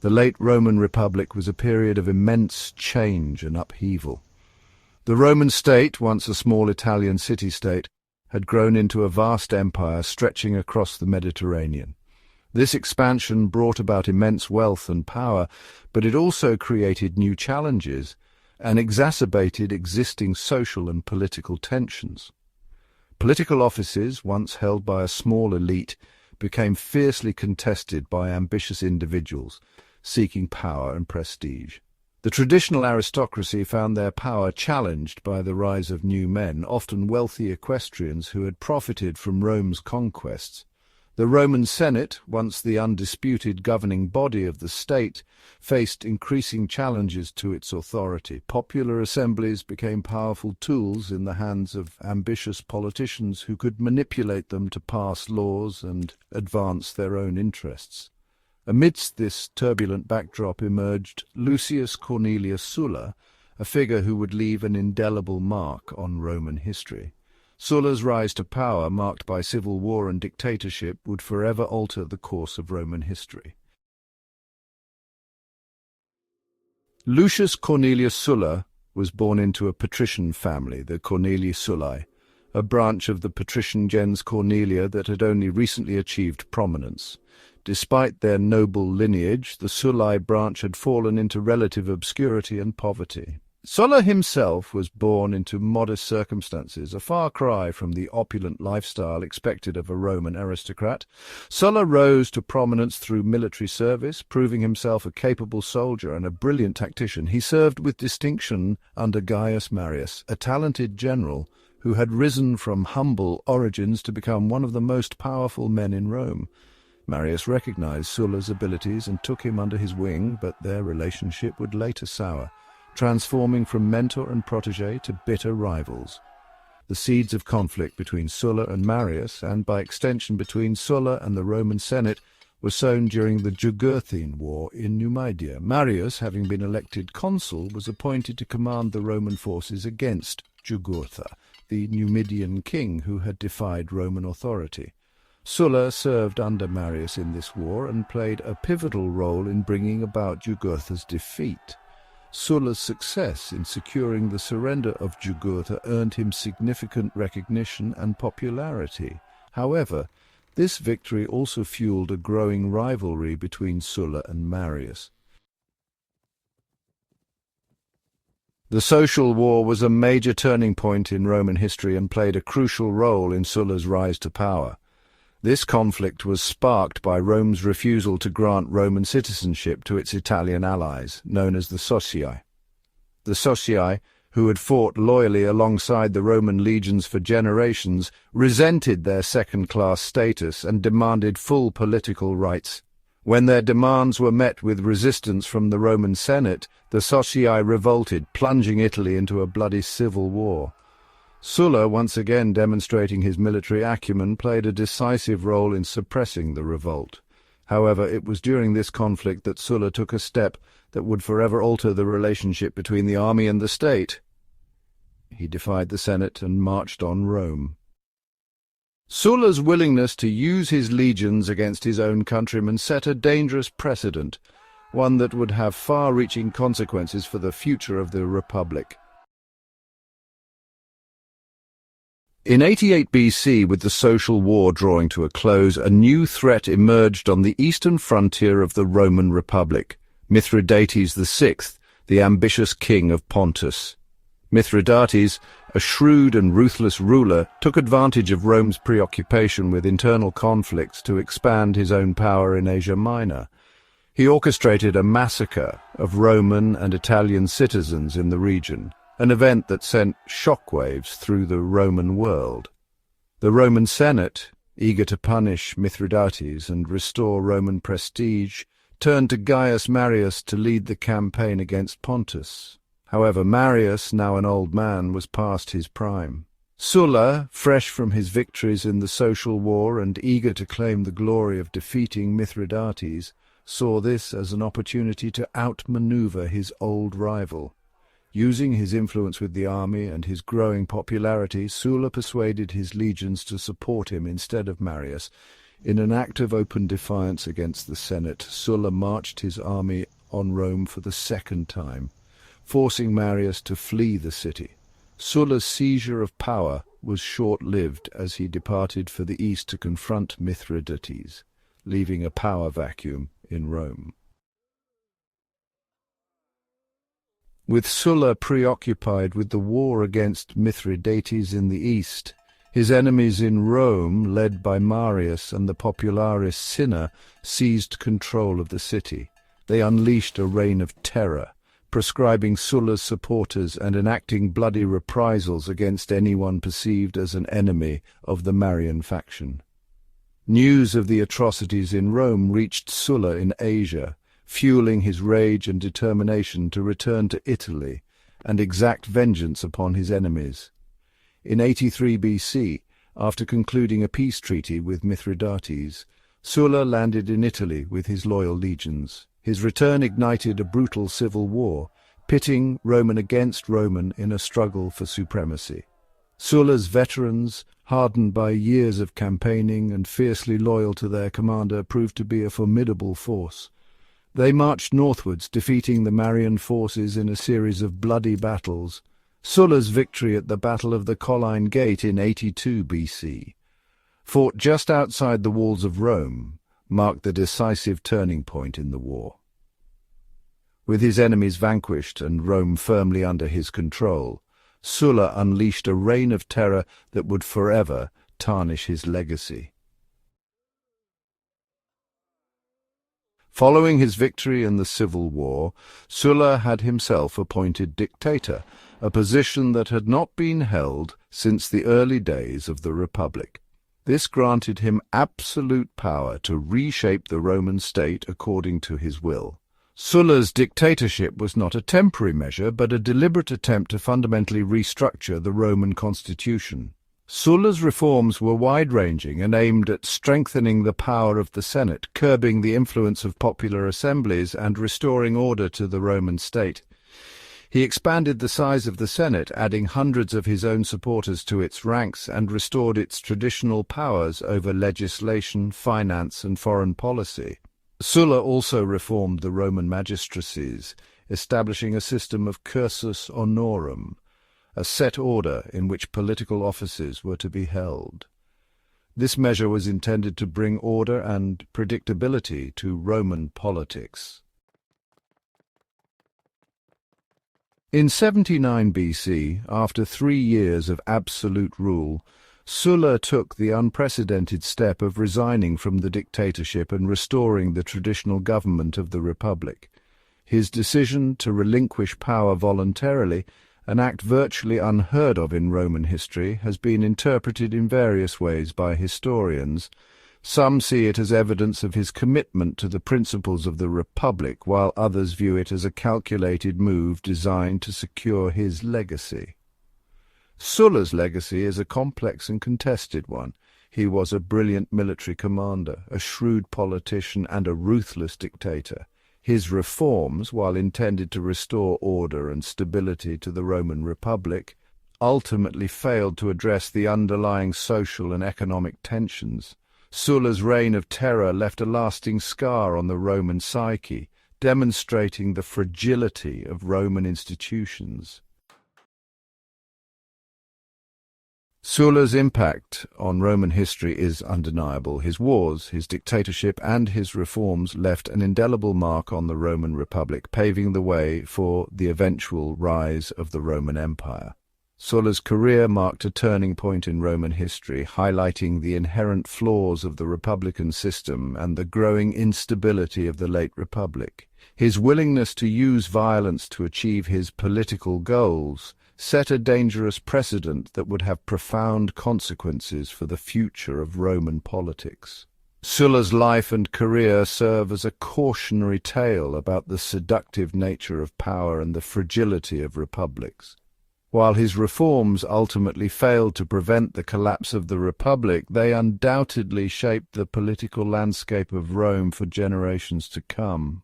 The late Roman Republic was a period of immense change and upheaval. The Roman state, once a small Italian city-state, had grown into a vast empire stretching across the Mediterranean. This expansion brought about immense wealth and power, but it also created new challenges and exacerbated existing social and political tensions. Political offices, once held by a small elite, became fiercely contested by ambitious individuals seeking power and prestige. The traditional aristocracy found their power challenged by the rise of new men, often wealthy equestrians who had profited from Rome's conquests. The Roman Senate, once the undisputed governing body of the state, faced increasing challenges to its authority. Popular assemblies became powerful tools in the hands of ambitious politicians who could manipulate them to pass laws and advance their own interests. Amidst this turbulent backdrop emerged Lucius Cornelius Sulla, a figure who would leave an indelible mark on Roman history. Sulla's rise to power, marked by civil war and dictatorship, would forever alter the course of Roman history. Lucius Cornelius Sulla was born into a patrician family, the Cornelii Sullae, a branch of the patrician gens Cornelia that had only recently achieved prominence. Despite their noble lineage, the Sullae branch had fallen into relative obscurity and poverty. Sulla himself was born into modest circumstances, a far cry from the opulent lifestyle expected of a Roman aristocrat. Sulla rose to prominence through military service, proving himself a capable soldier and a brilliant tactician. He served with distinction under Gaius Marius, a talented general who had risen from humble origins to become one of the most powerful men in Rome. Marius recognized Sulla's abilities and took him under his wing, but their relationship would later sour, transforming from mentor and protege to bitter rivals. The seeds of conflict between Sulla and Marius, and by extension between Sulla and the Roman Senate, were sown during the Jugurthine War in Numidia. Marius, having been elected consul, was appointed to command the Roman forces against Jugurtha, the Numidian king who had defied Roman authority. Sulla served under Marius in this war and played a pivotal role in bringing about Jugurtha's defeat. Sulla's success in securing the surrender of Jugurtha earned him significant recognition and popularity. However, this victory also fueled a growing rivalry between Sulla and Marius. The social war was a major turning point in Roman history and played a crucial role in Sulla's rise to power. This conflict was sparked by Rome's refusal to grant Roman citizenship to its Italian allies, known as the Socii. The Socii, who had fought loyally alongside the Roman legions for generations, resented their second-class status and demanded full political rights. When their demands were met with resistance from the Roman Senate, the Socii revolted, plunging Italy into a bloody civil war. Sulla, once again demonstrating his military acumen, played a decisive role in suppressing the revolt. However, it was during this conflict that Sulla took a step that would forever alter the relationship between the army and the state. He defied the Senate and marched on Rome. Sulla's willingness to use his legions against his own countrymen set a dangerous precedent, one that would have far-reaching consequences for the future of the Republic. In 88 BC, with the social war drawing to a close, a new threat emerged on the eastern frontier of the Roman Republic: Mithridates VI, the ambitious king of Pontus. Mithridates, a shrewd and ruthless ruler, took advantage of Rome's preoccupation with internal conflicts to expand his own power in Asia Minor. He orchestrated a massacre of Roman and Italian citizens in the region, an event that sent shockwaves through the Roman world. The Roman Senate, eager to punish Mithridates and restore Roman prestige, turned to Gaius Marius to lead the campaign against Pontus. However, Marius, now an old man, was past his prime. Sulla, fresh from his victories in the social war and eager to claim the glory of defeating Mithridates, saw this as an opportunity to outmaneuver his old rival. Using his influence with the army and his growing popularity, Sulla persuaded his legions to support him instead of Marius. In an act of open defiance against the Senate, Sulla marched his army on Rome for the second time, forcing Marius to flee the city. Sulla's seizure of power was short-lived as he departed for the east to confront Mithridates, leaving a power vacuum in Rome. With Sulla preoccupied with the war against Mithridates in the east, his enemies in Rome, led by Marius and the popularis Cinna, seized control of the city. They unleashed a reign of terror, proscribing Sulla's supporters and enacting bloody reprisals against anyone perceived as an enemy of the Marian faction. News of the atrocities in Rome reached Sulla in Asia, fueling his rage and determination to return to Italy and exact vengeance upon his enemies. In 83 BC, after concluding a peace treaty with Mithridates, Sulla landed in Italy with his loyal legions. His return ignited a brutal civil war, pitting Roman against Roman in a struggle for supremacy. Sulla's veterans, hardened by years of campaigning and fiercely loyal to their commander, proved to be a formidable force. They marched northwards, defeating the Marian forces in a series of bloody battles. Sulla's victory at the Battle of the Colline Gate in 82 BC, fought just outside the walls of Rome, marked the decisive turning point in the war. With his enemies vanquished and Rome firmly under his control, Sulla unleashed a reign of terror that would forever tarnish his legacy. Following his victory in the civil war, Sulla had himself appointed dictator, a position that had not been held since the early days of the Republic. This granted him absolute power to reshape the Roman state according to his will. Sulla's dictatorship was not a temporary measure, but a deliberate attempt to fundamentally restructure the Roman constitution. Sulla's reforms were wide-ranging and aimed at strengthening the power of the Senate, curbing the influence of popular assemblies, and restoring order to the Roman state. He expanded the size of the Senate, adding hundreds of his own supporters to its ranks, and restored its traditional powers over legislation, finance, and foreign policy. Sulla also reformed the Roman magistracies, establishing a system of cursus honorum, a set order in which political offices were to be held. This measure was intended to bring order and predictability to Roman politics. In 79 BC, after 3 years of absolute rule, Sulla took the unprecedented step of resigning from the dictatorship and restoring the traditional government of the Republic. His decision to relinquish power voluntarily, an act virtually unheard of in Roman history, has been interpreted in various ways by historians. Some see it as evidence of his commitment to the principles of the Republic, while others view it as a calculated move designed to secure his legacy. Sulla's legacy is a complex and contested one. He was a brilliant military commander, a shrewd politician, and a ruthless dictator. His reforms, while intended to restore order and stability to the Roman Republic, ultimately failed to address the underlying social and economic tensions. Sulla's reign of terror left a lasting scar on the Roman psyche, demonstrating the fragility of Roman institutions. Sulla's impact on Roman history is undeniable. His wars, his dictatorship, and his reforms left an indelible mark on the Roman Republic, paving the way for the eventual rise of the Roman Empire. Sulla's career marked a turning point in Roman history, highlighting the inherent flaws of the republican system and the growing instability of the late Republic. His willingness to use violence to achieve his political goals set a dangerous precedent that would have profound consequences for the future of Roman politics. Sulla's life and career serve as a cautionary tale about the seductive nature of power and the fragility of republics. While his reforms ultimately failed to prevent the collapse of the Republic, they undoubtedly shaped the political landscape of Rome for generations to come.